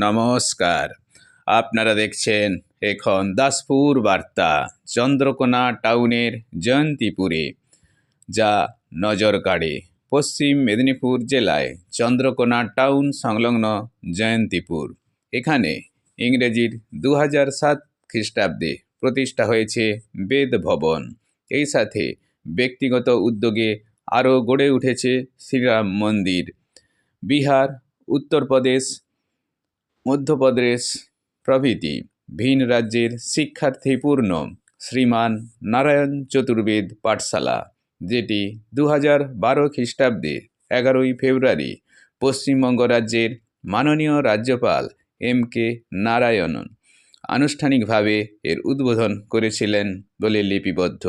নমস্কার, আপনারা দেখছেন এখন দাসপুর বার্তা চন্দ্রকোনা টাউনের জয়ন্তীপুরে, যা নজর কাড়ে পশ্চিম মেদিনীপুর জেলায় চন্দ্রকোনা টাউন সংলগ্ন জয়ন্তীপুর। এখানে ইংরেজির 2007 খ্রিস্টাব্দে প্রতিষ্ঠা হয়েছে বেদ ভবন। এই সাথে ব্যক্তিগত উদ্যোগে আরও গড়ে উঠেছে শ্রীরাম মন্দির। বিহার, উত্তরপ্রদেশ, মধ্যপ্রদেশ প্রভৃতি ভিন রাজ্যের শিক্ষার্থীপূর্ণ শ্রীমান নারায়ণ চতুর্বেদ পাঠশালা, যেটি 2012 খ্রিস্টাব্দে 11ই ফেব্রুয়ারি পশ্চিমবঙ্গ রাজ্যের মাননীয় রাজ্যপাল M.K. নারায়ণন আনুষ্ঠানিকভাবে এর উদ্বোধন করেছিলেন বলে লিপিবদ্ধ।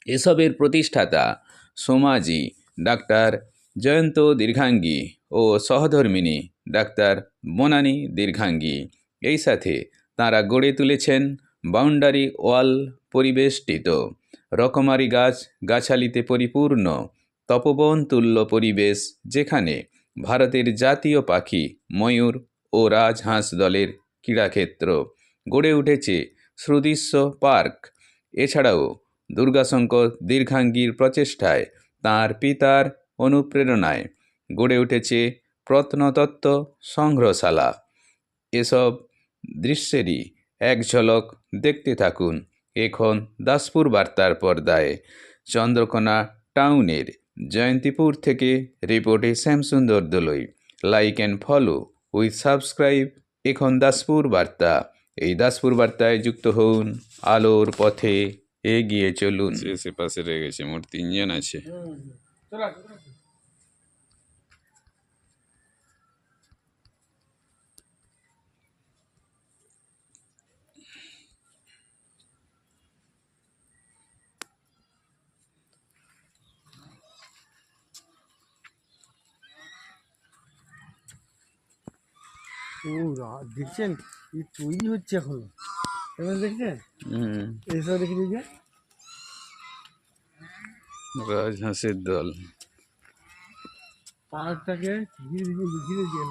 এসবের প্রতিষ্ঠাতা সোমাজি ডাক্তার জয়ন্ত দীর্ঘাঙ্গী ও সহধর্মিণী ডাক্তার বনানী দীর্ঘাঙ্গী। এই সাথে তাঁরা গড়ে তুলেছেন বাউন্ডারি ওয়াল পরিবেষ্টিত, রকমারি গাছ গাছালিতে পরিপূর্ণ, তপবন তুল্য পরিবেশ, যেখানে ভারতের জাতীয় পাখি ময়ূর ও রাজহাঁস দলের ক্রীড়াক্ষেত্র। গড়ে উঠেছে সুদৃশ্য পার্ক। এছাড়াও দুর্গাশঙ্কর দীর্ঘাঙ্গীর প্রচেষ্টায় তাঁর পিতার অনুপ্রেরণায় গড়ে উঠেছে প্রত্নতত্ত্ব সংগ্রহশালা। এসব দৃশ্যেরই এক ঝলক দেখতে থাকুন এখন দাসপুর বার্তার পর্দায়। চন্দ্রকোনা টাউনের জয়ন্তীপুর থেকে রিপোর্টে Shyamsundar Doloi. Like and follow with subscribe এখন দাসপুর বার্তা। এই দাসপুর বার্তায় যুক্ত হন, আলোর পথে এগিয়ে চলুন। সে পাশে রয়ে গেছে, মোট 3 জন আছে। দেখছেন এই তৈরি হচ্ছে এখন, এবার দেখছেন এইসব দেখে দিয়েছে রাজহাঁসের দল। পাহাড়টাকে ধীরে ধীরে ধীরে ধীরে